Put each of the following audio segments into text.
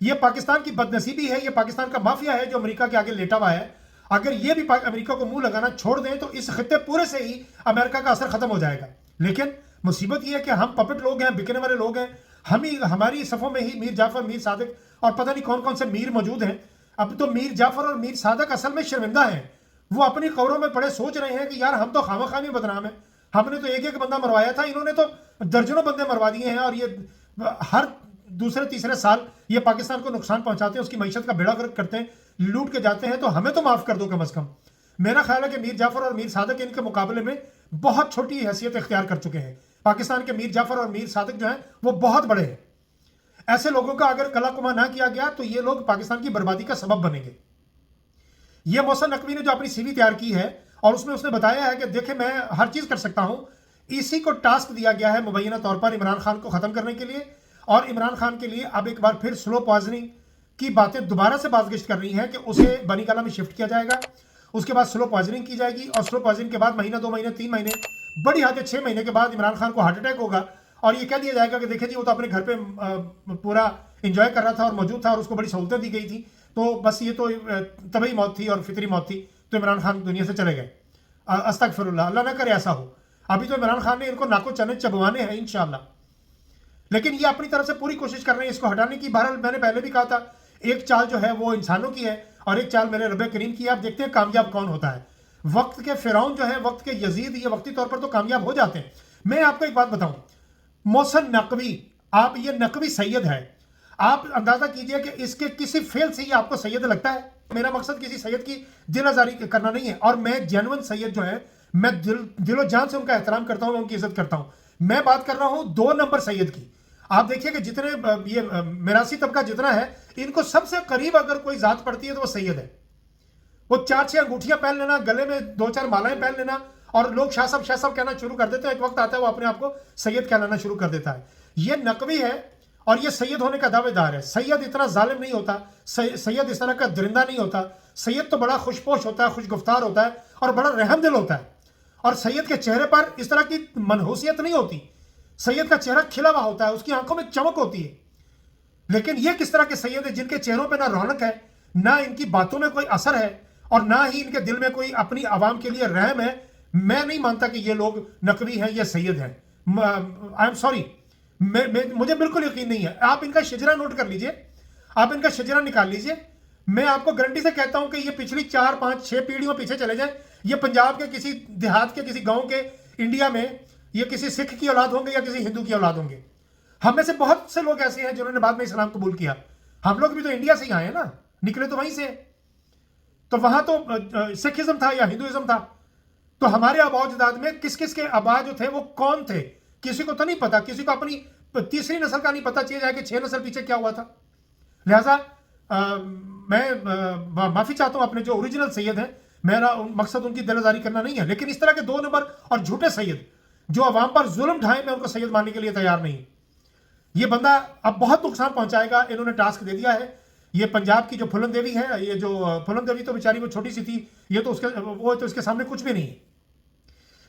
یہ پاکستان کی بدنصیبی ہے، یہ پاکستان کا مافیا ہے جو امریکہ کے آگے لیٹا ہوا ہے. اگر یہ بھی امریکہ کو منہ لگانا چھوڑ دیں تو اس خطے پورے سے ہی امریکہ کا اثر ختم ہو جائے گا. لیکن مصیبت یہ ہے کہ ہم پپٹ لوگ ہیں، بکنے والے لوگ ہیں. ہماری صفوں میں ہی میر جعفر، میر صادق اور پتہ نہیں کون کون سے میر موجود ہیں. اب تو میر جعفر اور میر صادق اصل میں شرمندہ ہیں. وہ اپنی قبروں میں پڑے سوچ رہے ہیں کہ یار ہم تو خواہ خواہ بدنام ہیں، ہم نے تو ایک ایک بندہ مروایا تھا، انہوں نے تو درجنوں بندے مروا دیے ہیں، اور یہ ہر دوسرے تیسرے سال یہ پاکستان کو نقصان پہنچاتے ہیں، اس کی معیشت کا بیڑا غرق کرتے ہیں، لوٹ کے جاتے ہیں. تو ہمیں تو معاف کر دو کم از کم. میرا خیال ہے کہ میر جعفر اور میر صادق ان کے مقابلے میں بہت چھوٹی حیثیت اختیار کر چکے ہیں. پاکستان کے میر جعفر اور میر صادق جو ہیں وہ بہت بڑے ہیں. ایسے لوگوں کا اگر کلا کما نہ کیا گیا تو یہ لوگ پاکستان کی بربادی کا سبب بنیں گے. یہ محسن نقوی نے جو اپنی سی وی تیار کی ہے اور اس میں اس نے بتایا ہے کہ دیکھیں میں ہر چیز کر سکتا ہوں، اسی کو ٹاسک دیا گیا ہے مبینہ طور پر عمران خان کو ختم کرنے کے لیے، اور عمران خان کے لیے اب ایک بار پھر سلو پوائزننگ کی باتیں دوبارہ سے بازگشت کر رہی ہیں کہ اسے بنی گالہ میں شفٹ کیا جائے گا. اس کے بعد سلو پوائزننگ کی جائے گی، اور سلو پوائزننگ کے بعد مہینہ 2 مہینے 3 مہینے بڑی حد 6 مہینے کے بعد عمران خان کو ہارٹ اٹیک ہوگا، اور یہ کہہ دیا جائے گا کہ دیکھیں جی وہ تو اپنے گھر پہ پورا انجوائے کر رہا تھا اور موجود تھا اور اس کو بڑی سہولتیں دی گئی تھی، تو بس یہ تو طبعی موت تھی اور فطری موت تھی، تو عمران خان دنیا سے چلے گئے. استغفر اللہ، اللہ نہ کرے ایسا ہو. ابھی تو عمران خان نے ان کو ناکو چنے چبوانے ہیں انشاءاللہ، لیکن یہ اپنی طرف سے پوری کوشش کر رہے ہیں اس کو ہٹانے کی. بہرحال میں نے پہلے بھی کہا تھا ایک چال جو ہے وہ انسانوں کی ہے اور ایک چال میرے رب کریم کی ہے. آپ دیکھتے ہیں کامیاب کون ہوتا ہے. وقت کے فرعون جو ہے، وقت کے یزید، یہ وقتی طور پر تو کامیاب ہو جاتے ہیں. میں آپ کو ایک بات بتاؤں، محسن نقوی، آپ یہ نقوی سید ہے، آپ اندازہ کیجئے کہ اس کے کسی فعل سے یہ آپ کو سید لگتا ہے. میرا مقصد کسی سید کی دل آزاری کرنا نہیں ہے، اور میں جینون سید جو ہے میں دل و جان سے ان کا احترام کرتا ہوں، میں ان کی عزت کرتا ہوں. میں بات کر رہا ہوں 2 نمبر سید کی. آپ دیکھیے کہ جتنے یہ میراثی طبقہ جتنا ہے، ان کو سب سے قریب اگر کوئی ذات پڑتی ہے تو وہ سید ہے. وہ 4-6 انگوٹھیاں پہن لینا، گلے میں 2-4 مالائیں پہن لینا، اور لوگ شاہ صاحب کہنا شروع کر دیتے ہیں. ایک وقت آتا ہے وہ اپنے آپ کو سید کہلانا شروع کر دیتا ہے. یہ نقوی ہے اور یہ سید ہونے کا دعوے دار ہے. سید اتنا ظالم نہیں ہوتا، سید اس طرح کا درندہ نہیں ہوتا. سید تو بڑا خوش پوش ہوتا ہے، خوش گفتار ہوتا ہے اور بڑا رحم دل ہوتا ہے. اور سید کے چہرے پر اس طرح کی منحوسیت نہیں ہوتی. سید کا چہرہ کھلا ہوا ہوتا ہے، اس کی آنکھوں میں چمک ہوتی ہے. لیکن یہ کس طرح کے سید ہیں جن کے چہروں پہ نہ رونق ہے، نہ ان کی باتوں میں کوئی اثر ہے، اور نہ ہی ان کے دل میں کوئی اپنی عوام کے لیے رحم ہے. میں نہیں مانتا کہ یہ لوگ نقوی ہیں یا سید ہیں. آئی ایم سوری، مجھے بالکل یقین نہیں ہے. آپ ان کا شجرہ نوٹ کر لیجئے، آپ ان کا شجرہ نکال لیجئے. میں آپ کو گارنٹی سے کہتا ہوں کہ یہ پچھلی 4-5-6 پیڑھیوں پیچھے چلے جائیں، یہ پنجاب کے کسی دیہات کے کسی گاؤں کے انڈیا میں یہ کسی سکھ کی اولاد ہوں گے یا کسی ہندو کی اولاد ہوں گے. ہم میں سے بہت سے لوگ ایسے ہیں جنہوں نے بعد میں اسلام قبول کیا. ہم لوگ بھی تو انڈیا سے ہی آئے ہیں نا، نکلے تو وہیں سے. تو وہاں تو سکھزم تھا یا ہندوازم تھا. تو ہمارے آباء و اجداد میں کس کس کے آباء جو تھے وہ کون تھے کسی کو تو نہیں پتا. کسی کو اپنی تیسری نسل کا نہیں پتا چل جائے کہ 6 نسل پیچھے کیا ہوا تھا. لہٰذا میں معافی چاہتا ہوں اپنے جو اوریجنل سید ہیں، میرا مقصد ان کی دل آزاری کرنا نہیں ہے. لیکن اس طرح کے 2 نمبر اور جھوٹے سید جو عوام پر ظلم ڈھائیں، میں ان کو سید ماننے کے لیے تیار نہیں. یہ بندہ اب بہت نقصان پہنچائے گا. انہوں نے ٹاسک دے دیا ہے. یہ پنجاب کی جو پھلن دیوی ہے، یہ جو پھلن دیوی تو بیچاری وہ چھوٹی سی تھی، یہ تو اس کے سامنے کچھ بھی نہیں ہے.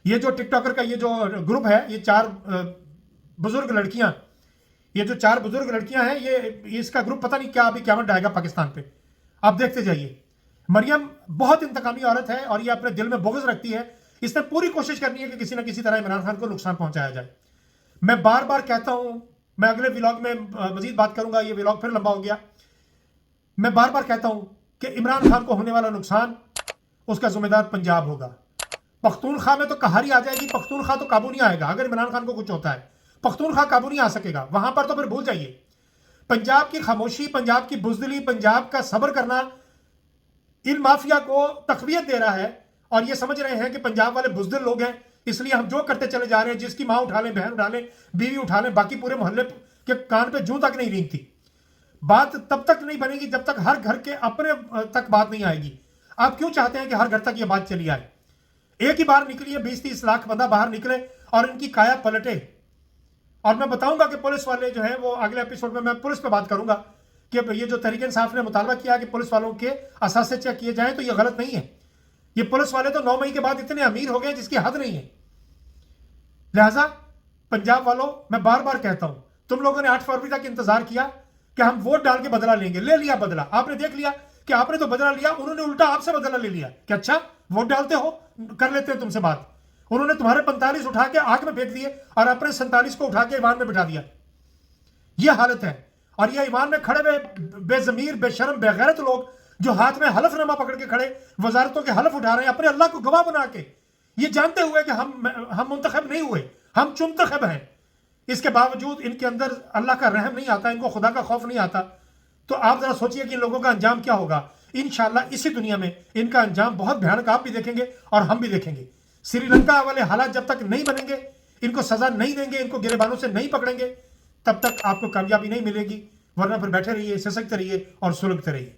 یہ جو ٹک ٹاکر کا یہ جو گروپ ہے، یہ 4 بزرگ لڑکیاں، یہ جو 4 بزرگ لڑکیاں ہیں، یہ اس کا گروپ پتہ نہیں کیا ابھی قیامت ڈائے گا پاکستان پہ. آپ دیکھتے جائیے. مریم بہت انتقامی عورت ہے اور یہ اپنے دل میں بغض رکھتی ہے. اس نے پوری کوشش کرنی ہے کہ کسی نہ کسی طرح عمران خان کو نقصان پہنچایا جائے. میں بار بار کہتا ہوں، میں اگلے ولاگ میں مزید بات کروں گا، یہ ولاگ پھر لمبا ہو گیا. میں بار بار کہتا ہوں کہ عمران خان کو ہونے والا نقصان اس کا ذمہ دار پنجاب ہوگا. پختونخوا میں تو قہر آ جائے گی. پختونخوا تو قابو نہیں آئے گا اگر عمران خان کو کچھ ہوتا ہے. پختونخوا قابو نہیں آ سکے گا. وہاں پر تو پھر بھول جائیے. پنجاب کی خاموشی، پنجاب کی بزدلی، پنجاب کا صبر کرنا ان مافیا کو تقویت دے رہا ہے، اور یہ سمجھ رہے ہیں کہ پنجاب والے بزدل لوگ ہیں، اس لیے ہم جو کرتے چلے جا رہے ہیں. جس کی ماں اٹھا لیں، بہن اٹھا لیں، بیوی اٹھا لیں، باقی پورے محلے کے کان پہ جوں تک نہیں رینگتی. بات تب تک نہیں بنے گی جب تک ہر گھر کے اپنے تک بات نہیں آئے گی. آپ کیوں چاہتے ہیں کہ ہر گھر تک یہ بات چلی آئے؟ ایک ہی بار نکلی ہے، 20-30 لاکھ بندہ باہر نکلے اور ان کی کایا پلٹے. اور میں بتاؤں گا کہ پولیس والے جو ہیں وہ اگلے ایپیسوڈ میں پولیس پہ بات کروں گا کہ یہ جو تحریک انصاف نے مطالبہ کیا کہ پولیس والوں کے اثاثے چیک کیے جائیں، تو یہ غلط نہیں ہے. یہ پولیس والے تو 9 مئی کے بعد اتنے امیر ہو گئے جس کی حد نہیں ہے. لہٰذا پنجاب والوں، میں بار بار کہتا ہوں، تم لوگوں نے 8 فروری تک انتظار کیا. کہ ہم ووٹ ڈال کے بدلہ لیں گے. لے لیا بدلہ, آپ نے دیکھ لیا کہ آپ نے تو بدلہ لیا, انہوں نے الٹا آپ سے بدلہ لے لیا کہ اچھا ووٹ ڈالتے ہو, کر لیتے ہیں تم سے بات. انہوں نے تمہارے 45 اٹھا کے آگ میں پھینک دیے اور اپنے 47 کو اٹھا کے ایوان میں بٹھا دیا. یہ حالت ہے. اور یہ ایوان میں کھڑے ہوئے بے ضمیر, بے شرم, بے غیرت لوگ جو ہاتھ میں حلف نامہ پکڑ کے کھڑے, وزارتوں کے حلف اٹھا رہے ہیں اپنے اللہ کو گواہ بنا کے, یہ جانتے ہوئے کہ ہم منتخب نہیں ہوئے, ہم چنتخب ہیں. اس کے باوجود ان کے اندر اللہ کا رحم نہیں آتا, ان کو خدا کا خوف نہیں آتا. تو آپ ذرا سوچئے کہ ان لوگوں کا انجام کیا ہوگا. انشاءاللہ اسی دنیا میں ان کا انجام بہت بھیانک آپ بھی دیکھیں گے اور ہم بھی دیکھیں گے. سری لنکا والے حالات جب تک نہیں بنیں گے, ان کو سزا نہیں دیں گے, ان کو گریبانوں سے نہیں پکڑیں گے, تب تک آپ کو کامیابی نہیں ملے گی. ورنہ پھر بیٹھے رہیے, سسکتے رہیے اور سلگتے رہیے.